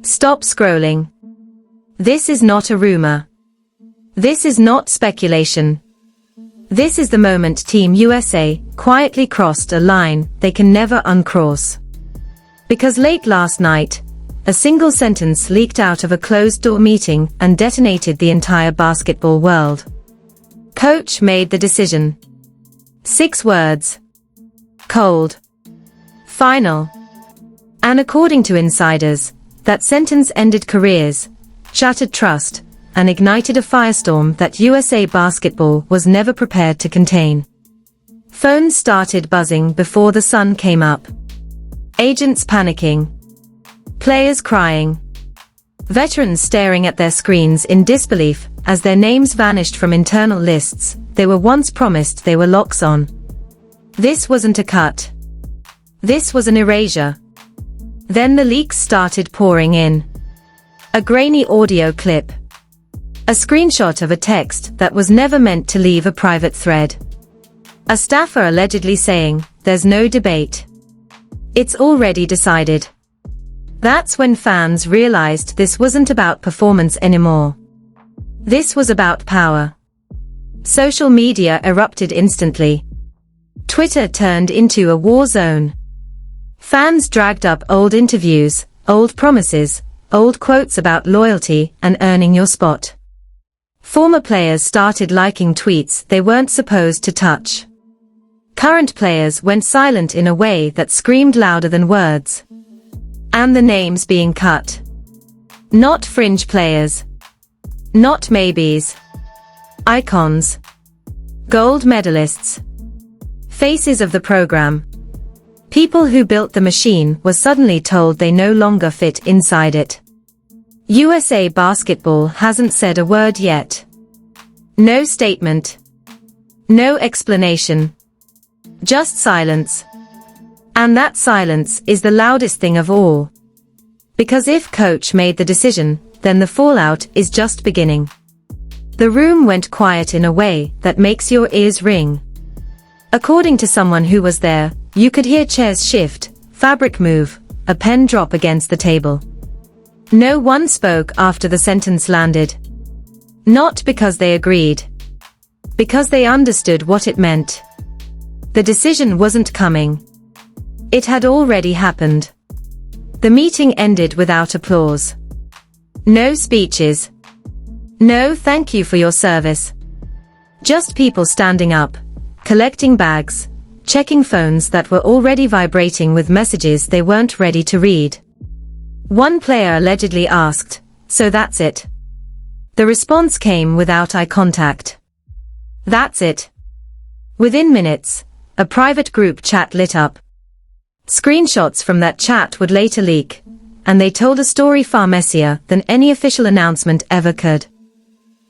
Stop scrolling. This is not a rumor. This is not speculation. This is the moment Team USA quietly crossed a line they can never uncross. Because late last night, a single sentence leaked out of a closed-door meeting and detonated the entire basketball world. Coach made the decision. 6 words. Cold. Final. And according to insiders, that sentence ended careers, shattered trust, and ignited a firestorm that USA basketball was never prepared to contain. Phones started buzzing before the sun came up. Agents panicking. Players crying. Veterans staring at their screens in disbelief as their names vanished from internal lists they were once promised they were locks on. This wasn't a cut. This was an erasure. Then the leaks started pouring in. A grainy audio clip. A screenshot of a text that was never meant to leave a private thread. A staffer allegedly saying, "There's no debate. It's already decided." That's when fans realized this wasn't about performance anymore. This was about power. Social media erupted instantly. Twitter turned into a war zone. Fans dragged up old interviews, old promises, old quotes about loyalty and earning your spot. Former players started liking tweets they weren't supposed to touch. Current players went silent in a way that screamed louder than words. And the names being cut. Not fringe players. Not maybes. Icons. Gold medalists. Faces of the program. People who built the machine were suddenly told they no longer fit inside it. USA Basketball hasn't said a word yet. No statement. No explanation. Just silence. And that silence is the loudest thing of all. Because if coach made the decision, then the fallout is just beginning. The room went quiet in a way that makes your ears ring. According to someone who was there, you could hear chairs shift, fabric move, a pen drop against the table. No one spoke after the sentence landed. Not because they agreed. Because they understood what it meant. The decision wasn't coming. It had already happened. The meeting ended without applause. No speeches. No thank you for your service. Just people standing up, collecting bags, checking phones that were already vibrating with messages they weren't ready to read. One player allegedly asked, "So that's it?" The response came without eye contact. That's it. Within minutes, a private group chat lit up. Screenshots from that chat would later leak, and they told a story far messier than any official announcement ever could.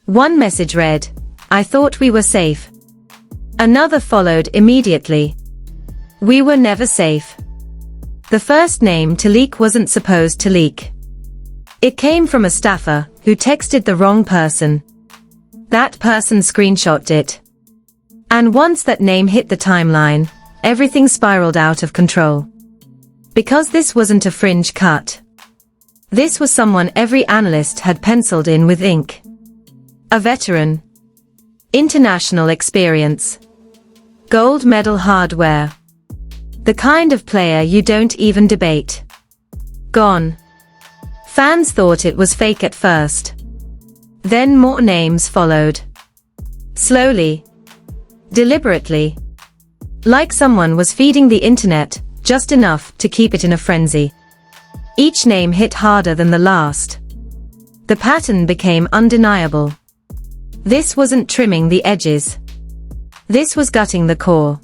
One message read, "I thought we were safe." Another followed immediately. "We were never safe." The first name to leak wasn't supposed to leak. It came from a staffer who texted the wrong person. That person screenshotted it. And once that name hit the timeline, everything spiraled out of control. Because this wasn't a fringe cut. This was someone every analyst had penciled in with ink. A veteran. International experience. Gold medal hardware. The kind of player you don't even debate. Gone. Fans thought it was fake at first. Then more names followed. Slowly. Deliberately. Like someone was feeding the internet, just enough to keep it in a frenzy. Each name hit harder than the last. The pattern became undeniable. This wasn't trimming the edges. This was gutting the core.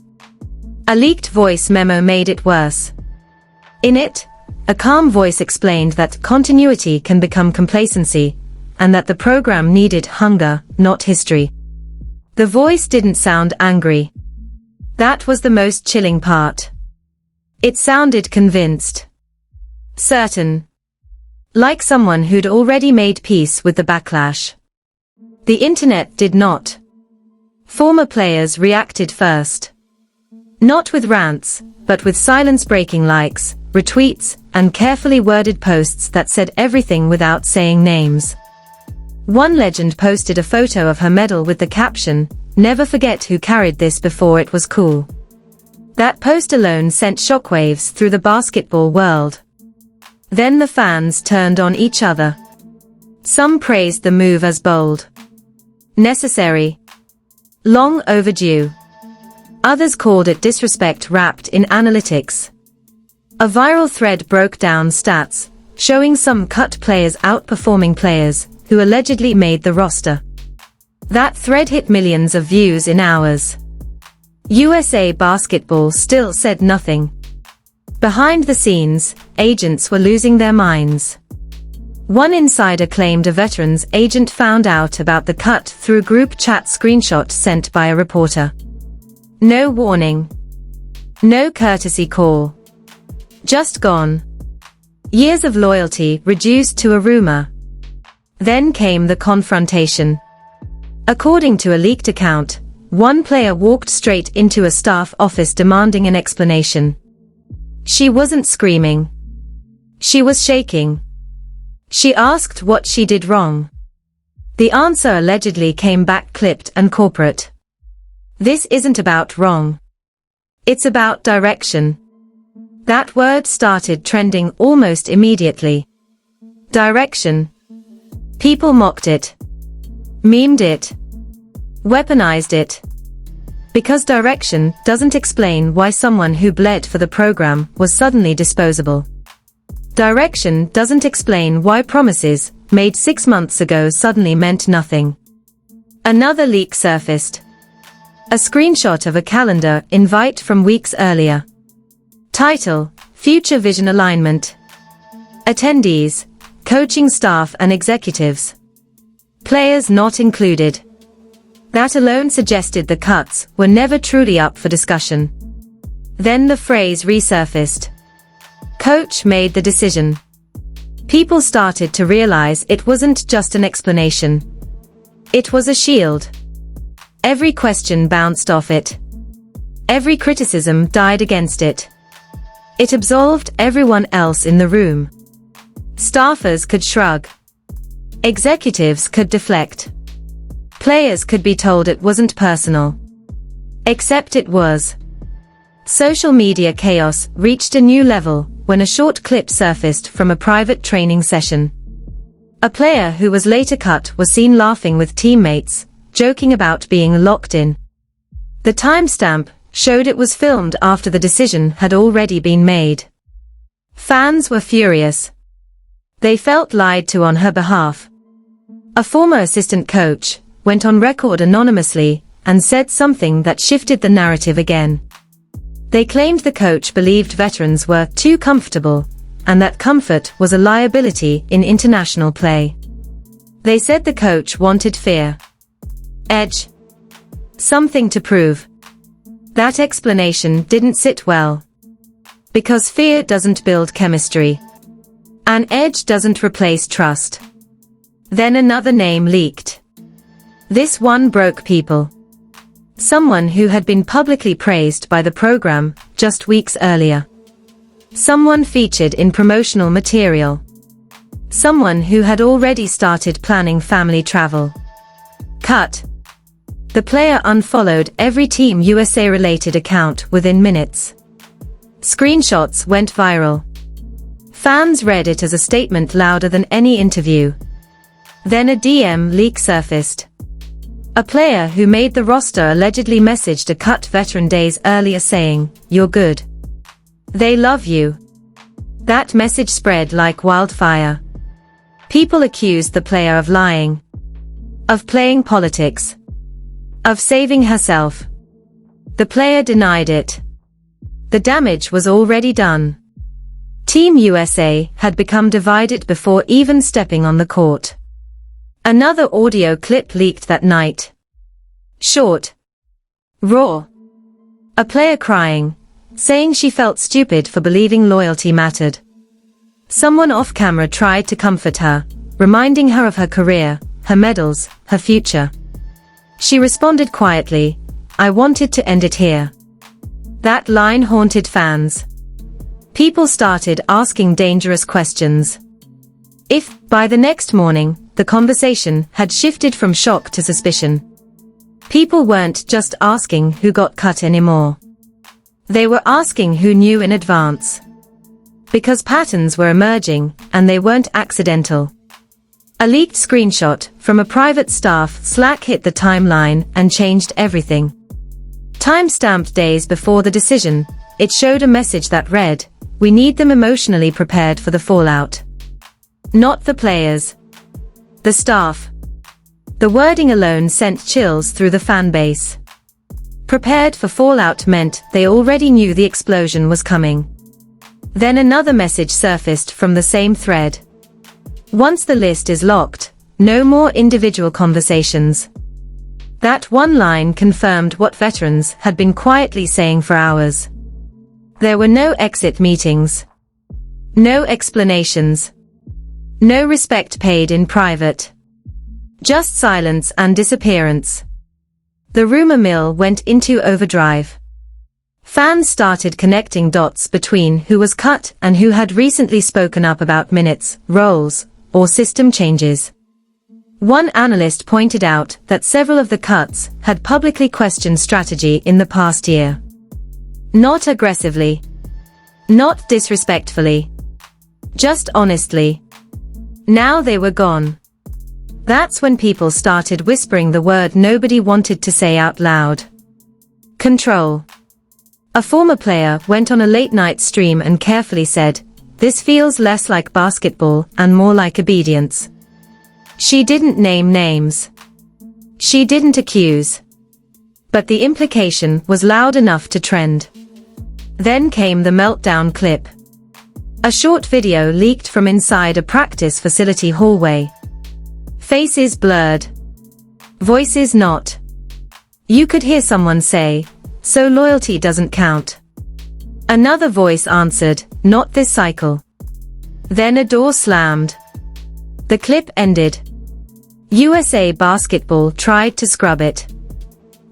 A leaked voice memo made it worse. In it, a calm voice explained that continuity can become complacency, and that the program needed hunger, not history. The voice didn't sound angry. That was the most chilling part. It sounded convinced. Certain. Like someone who'd already made peace with the backlash. The internet did not. Former players reacted first. Not with rants, but with silence-breaking likes, retweets, and carefully worded posts that said everything without saying names. One legend posted a photo of her medal with the caption, "Never forget who carried this before it was cool." That post alone sent shockwaves through the basketball world. Then the fans turned on each other. Some praised the move as bold, necessary, long overdue. Others called it disrespect wrapped in analytics. A viral thread broke down stats, showing some cut players outperforming players who allegedly made the roster. That thread hit millions of views in hours. USA Basketball still said nothing. Behind the scenes, agents were losing their minds. One insider claimed a veteran's agent found out about the cut through a group chat screenshot sent by a reporter. No warning. No courtesy call. Just gone. Years of loyalty reduced to a rumor. Then came the confrontation. According to a leaked account, one player walked straight into a staff office demanding an explanation. She wasn't screaming. She was shaking. She asked what she did wrong. The answer allegedly came back clipped and corporate. This isn't about wrong. It's about direction. That word started trending almost immediately. Direction. People mocked it, memed it, weaponized it. Because direction doesn't explain why someone who bled for the program was suddenly disposable. Direction doesn't explain why promises made 6 months ago suddenly meant nothing. Another leak surfaced. A screenshot of a calendar invite from weeks earlier. Title: Future Vision Alignment. Attendees: coaching staff and executives. Players not included. That alone suggested the cuts were never truly up for discussion. Then the phrase resurfaced. Coach made the decision. People started to realize it wasn't just an explanation. It was a shield. Every question bounced off it. Every criticism died against it. It absolved everyone else in the room. Staffers could shrug. Executives could deflect. Players could be told it wasn't personal. Except it was. Social media chaos reached a new level when a short clip surfaced from a private training session. A player who was later cut was seen laughing with teammates, joking about being locked in. The timestamp showed it was filmed after the decision had already been made. Fans were furious. They felt lied to on her behalf. A former assistant coach went on record anonymously and said something that shifted the narrative again. They claimed the coach believed veterans were too comfortable, and that comfort was a liability in international play. They said the coach wanted fear, edge, something to prove. That explanation didn't sit well. Because fear doesn't build chemistry. An edge doesn't replace trust. Then another name leaked. This one broke people. Someone who had been publicly praised by the program just weeks earlier. Someone featured in promotional material. Someone who had already started planning family travel. Cut. The player unfollowed every Team USA related account within minutes. Screenshots went viral. Fans read it as a statement louder than any interview. Then a DM leak surfaced. A player who made the roster allegedly messaged a cut veteran days earlier saying, "You're good. They love you." That message spread like wildfire. People accused the player of lying, of playing politics, of saving herself. The player denied it. The damage was already done. Team USA had become divided before even stepping on the court. Another audio clip leaked that night. Short. Raw. A player crying, saying she felt stupid for believing loyalty mattered. Someone off camera tried to comfort her, reminding her of her career, her medals, her future. She responded quietly, "I wanted to end it here." That line haunted fans. People started asking dangerous questions. If, by the next morning, the conversation had shifted from shock to suspicion. People weren't just asking who got cut anymore. They were asking who knew in advance. Because patterns were emerging, and they weren't accidental. A leaked screenshot from a private staff Slack hit the timeline and changed everything. Time-stamped days before the decision, it showed a message that read, "We need them emotionally prepared for the fallout." Not the players. The staff. The wording alone sent chills through the fan base. Prepared for fallout meant they already knew the explosion was coming. Then another message surfaced from the same thread. Once the list is locked, no more individual conversations. That one line confirmed what veterans had been quietly saying for hours. There were no exit meetings. No explanations. No respect paid in private. Just silence and disappearance. The rumor mill went into overdrive. Fans started connecting dots between who was cut and who had recently spoken up about minutes, roles, or system changes. One analyst pointed out that several of the cuts had publicly questioned strategy in the past year. Not aggressively. Not disrespectfully. Just honestly. Now they were gone. That's when people started whispering the word nobody wanted to say out loud. Control. A former player went on a late-night stream and carefully said, "This feels less like basketball and more like obedience." She didn't name names. She didn't accuse. But the implication was loud enough to trend. Then came the meltdown clip. A short video leaked from inside a practice facility hallway. Faces blurred. Voices not. You could hear someone say, "So loyalty doesn't count." Another voice answered, "Not this cycle." Then a door slammed. The clip ended. USA Basketball tried to scrub it.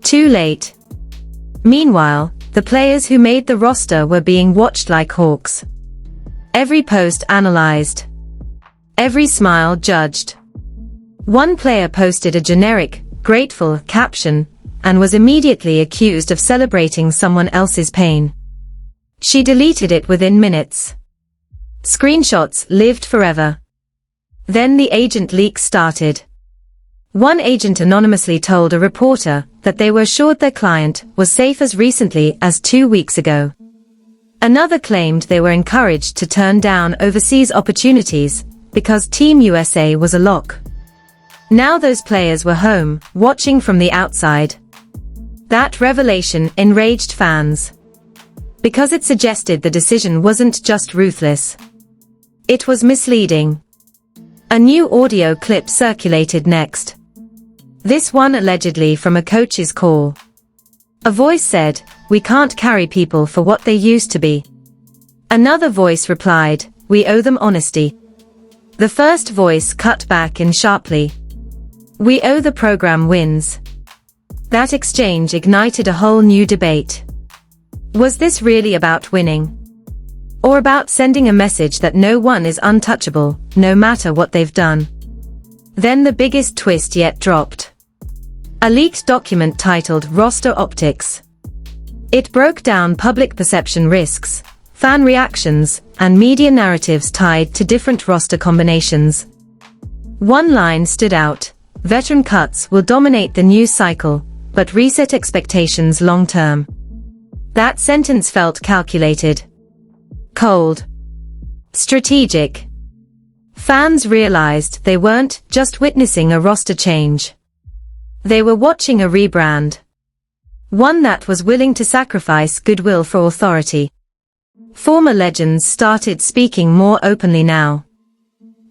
Too late. Meanwhile, the players who made the roster were being watched like hawks. Every post analyzed. Every smile judged. One player posted a generic, grateful caption, and was immediately accused of celebrating someone else's pain. She deleted it within minutes. Screenshots lived forever. Then the agent leak started. One agent anonymously told a reporter that they were assured their client was safe as recently as 2 weeks ago. Another claimed they were encouraged to turn down overseas opportunities because Team USA was a lock. Now those players were home, watching from the outside. That revelation enraged fans. Because it suggested the decision wasn't just ruthless. It was misleading. A new audio clip circulated next. This one allegedly from a coach's call. A voice said, "We can't carry people for what they used to be." Another voice replied, "We owe them honesty." The first voice cut back in sharply. "We owe the program wins." That exchange ignited a whole new debate. Was this really about winning? Or about sending a message that no one is untouchable, no matter what they've done? Then the biggest twist yet dropped. A leaked document titled Roster Optics. It broke down public perception risks, fan reactions, and media narratives tied to different roster combinations. One line stood out: veteran cuts will dominate the news cycle, but reset expectations long-term. That sentence felt calculated. Cold. Strategic. Fans realized they weren't just witnessing a roster change. They were watching a rebrand. One that was willing to sacrifice goodwill for authority. Former legends started speaking more openly now.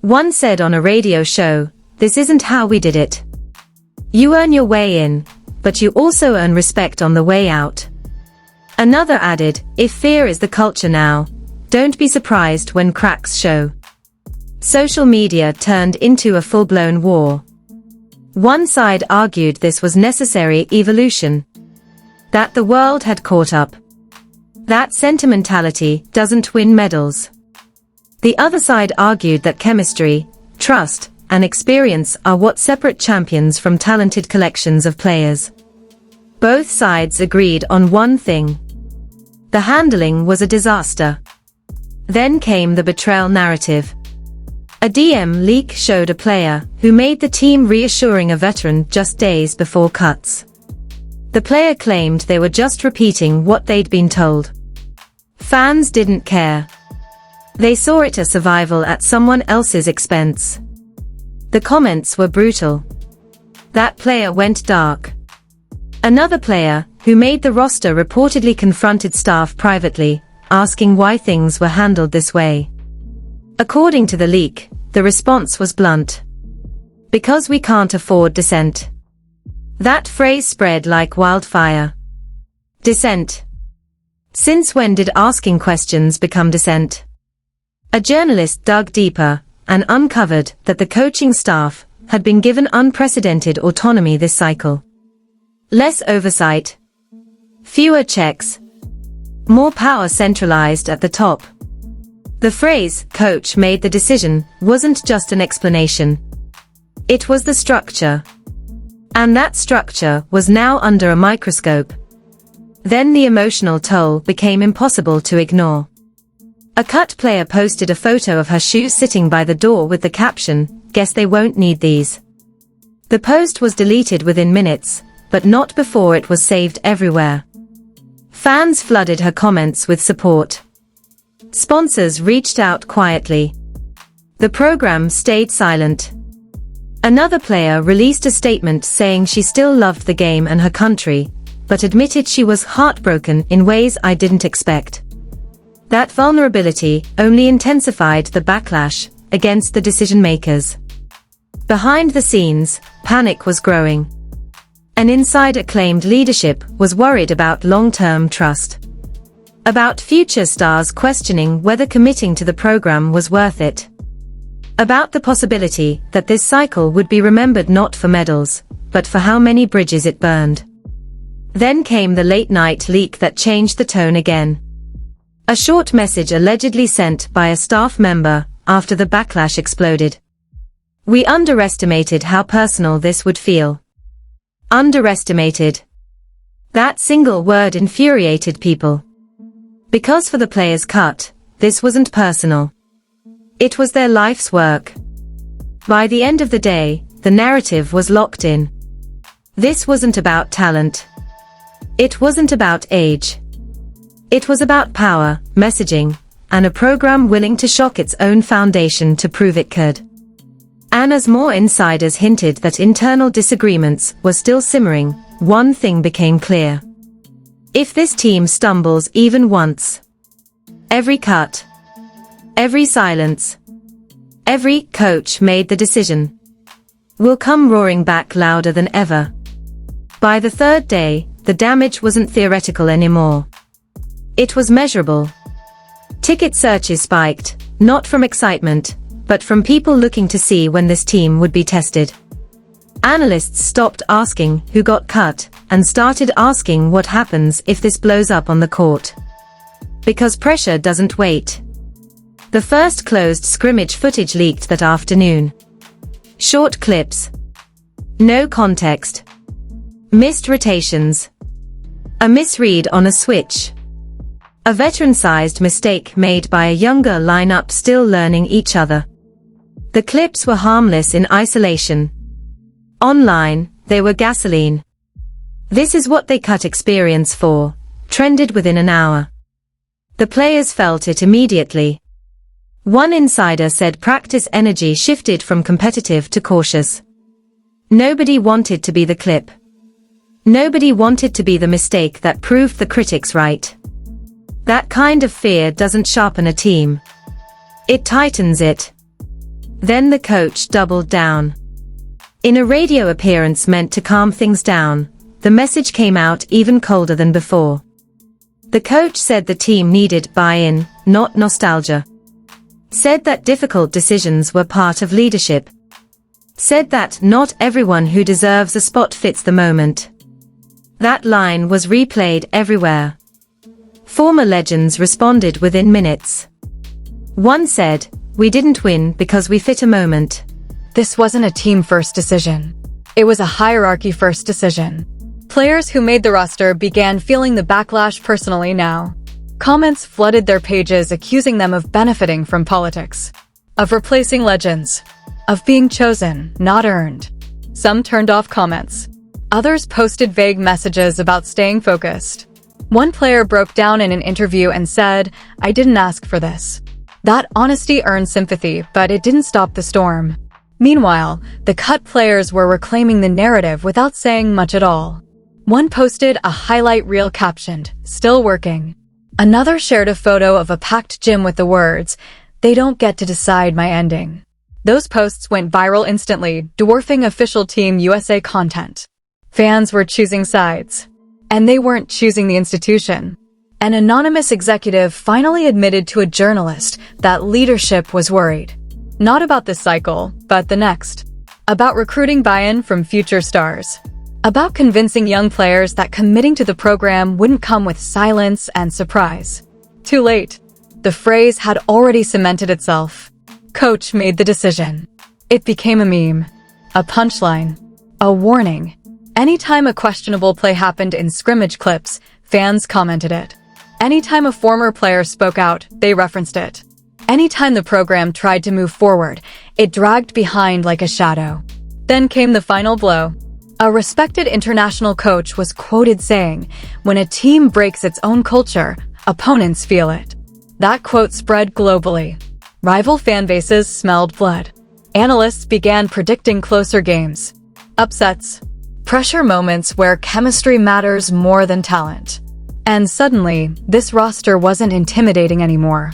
One said on a radio show, "This isn't how we did it. You earn your way in, but you also earn respect on the way out." Another added, "If fear is the culture now, don't be surprised when cracks show." Social media turned into a full-blown war. One side argued this was necessary evolution. That the world had caught up. That sentimentality doesn't win medals. The other side argued that chemistry, trust, and experience are what separate champions from talented collections of players. Both sides agreed on one thing. The handling was a disaster. Then came the betrayal narrative. A DM leak showed a player who made the team reassuring a veteran just days before cuts. The player claimed they were just repeating what they'd been told. Fans didn't care. They saw it as survival at someone else's expense. The comments were brutal. That player went dark. Another player, who made the roster, reportedly confronted staff privately, asking why things were handled this way. According to the leak, the response was blunt. Because we can't afford dissent. That phrase spread like wildfire. Dissent. Since when did asking questions become dissent? A journalist dug deeper and uncovered that the coaching staff had been given unprecedented autonomy this cycle. Less oversight. Fewer checks. More power centralized at the top. The phrase, "coach made the decision," wasn't just an explanation. It was the structure. And that structure was now under a microscope. Then the emotional toll became impossible to ignore. A cut player posted a photo of her shoes sitting by the door with the caption, "Guess they won't need these." The post was deleted within minutes, but not before it was saved everywhere. Fans flooded her comments with support. Sponsors reached out quietly. The program stayed silent. Another player released a statement saying she still loved the game and her country, but admitted she was heartbroken in ways I didn't expect. That vulnerability only intensified the backlash against the decision-makers. Behind the scenes, panic was growing. An insider claimed leadership was worried about long-term trust. About future stars questioning whether committing to the program was worth it. About the possibility that this cycle would be remembered not for medals, but for how many bridges it burned. Then came the late-night leak that changed the tone again. A short message allegedly sent by a staff member after the backlash exploded. "We underestimated how personal this would feel." Underestimated. That single word infuriated people. Because for the players cut, this wasn't personal. It was their life's work. By the end of the day, the narrative was locked in. This wasn't about talent. It wasn't about age. It was about power, messaging, and a program willing to shock its own foundation to prove it could. And as more insiders hinted that internal disagreements were still simmering, one thing became clear. If this team stumbles even once, every cut, every silence, every "coach made the decision" will come roaring back louder than ever. By the third day, the damage wasn't theoretical anymore. It was measurable. Ticket searches spiked, not from excitement, but from people looking to see when this team would be tested. Analysts stopped asking who got cut, and started asking what happens if this blows up on the court. Because pressure doesn't wait. The first closed scrimmage footage leaked that afternoon. Short clips. No context. Missed rotations. A misread on a switch. A veteran-sized mistake made by a younger lineup still learning each other. The clips were harmless in isolation. Online, they were gasoline. "This is what they cut experience for," trended within an hour. The players felt it immediately. One insider said practice energy shifted from competitive to cautious. Nobody wanted to be the clip. Nobody wanted to be the mistake that proved the critics right. That kind of fear doesn't sharpen a team. It tightens it. Then the coach doubled down. In a radio appearance meant to calm things down, the message came out even colder than before. The coach said the team needed buy-in, not nostalgia. Said that difficult decisions were part of leadership. Said that not everyone who deserves a spot fits the moment. That line was replayed everywhere. Former legends responded within minutes. One said, "We didn't win because we fit a moment." This wasn't a team-first decision. It was a hierarchy-first decision. Players who made the roster began feeling the backlash personally now. Comments flooded their pages accusing them of benefiting from politics, of replacing legends, of being chosen, not earned. Some turned off comments. Others posted vague messages about staying focused. One player broke down in an interview and said, "I didn't ask for this." That honesty earned sympathy, but it didn't stop the storm. Meanwhile, the cut players were reclaiming the narrative without saying much at all. One posted a highlight reel captioned, "Still working." Another shared a photo of a packed gym with the words, "They don't get to decide my ending." Those posts went viral instantly, dwarfing official Team USA content. Fans were choosing sides. And they weren't choosing the institution. An anonymous executive finally admitted to a journalist that leadership was worried. Not about this cycle, but the next. About recruiting buy-in from future stars. About convincing young players that committing to the program wouldn't come with silence and surprise. Too late. The phrase had already cemented itself. Coach made the decision. It became a meme. A punchline. A warning. Anytime a questionable play happened in scrimmage clips, fans commented it. Anytime a former player spoke out, they referenced it. Anytime the program tried to move forward, it dragged behind like a shadow. Then came the final blow. A respected international coach was quoted saying, "When a team breaks its own culture, opponents feel it." That quote spread globally. Rival fan bases smelled blood. Analysts began predicting closer games. Upsets. Pressure moments where chemistry matters more than talent. And suddenly, this roster wasn't intimidating anymore.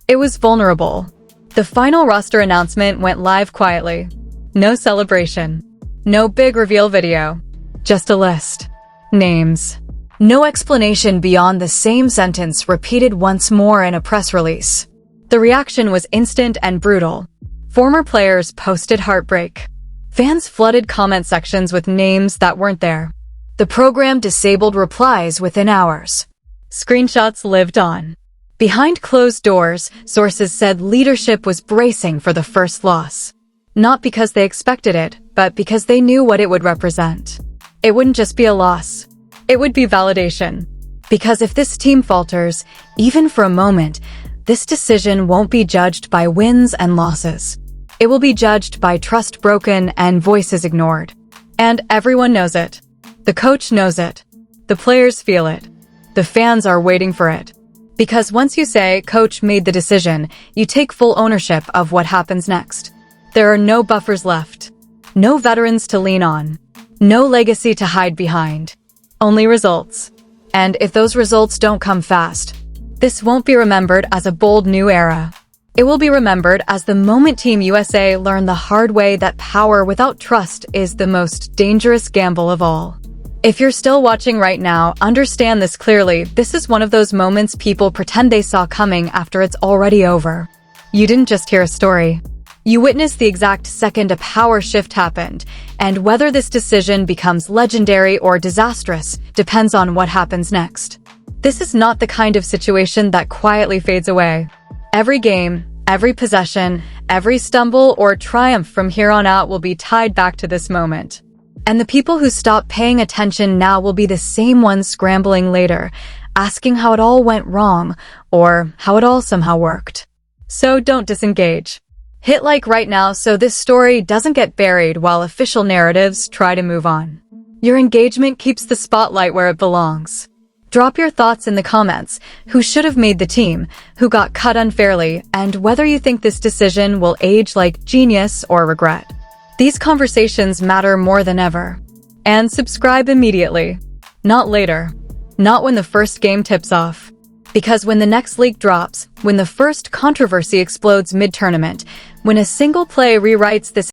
It was vulnerable. The final roster announcement went live quietly. No celebration. No big reveal video. Just a list. Names. No explanation beyond the same sentence repeated once more in a press release. The reaction was instant and brutal. Former players posted heartbreak. Fans flooded comment sections with names that weren't there. The program disabled replies within hours. Screenshots lived on. Behind closed doors, sources said leadership was bracing for the first loss. Not because they expected it, but because they knew what it would represent. It wouldn't just be a loss. It would be validation. Because if this team falters, even for a moment, this decision won't be judged by wins and losses. It will be judged by trust broken and voices ignored. And everyone knows it. The coach knows it. The players feel it. The fans are waiting for it. Because once you say, "Coach made the decision," you take full ownership of what happens next. There are no buffers left. No veterans to lean on. No legacy to hide behind. Only results. And if those results don't come fast, this won't be remembered as a bold new era. It will be remembered as the moment Team USA learned the hard way that power without trust is the most dangerous gamble of all. If you're still watching right now, understand this clearly. This is one of those moments people pretend they saw coming after it's already over. You didn't just hear a story. You witnessed the exact second a power shift happened, and whether this decision becomes legendary or disastrous depends on what happens next. This is not the kind of situation that quietly fades away. Every game, every possession, every stumble or triumph from here on out will be tied back to this moment. And the people who stop paying attention now will be the same ones scrambling later, asking how it all went wrong or how it all somehow worked. So don't disengage. Hit like right now so this story doesn't get buried while official narratives try to move on. Your engagement keeps the spotlight where it belongs. Drop your thoughts in the comments. Who should have made the team? Who got cut unfairly? And whether you think this decision will age like genius or regret. These conversations matter more than ever. And subscribe immediately. Not later. Not when the first game tips off. Because when the next leak drops, when the first controversy explodes mid-tournament, when a single play rewrites this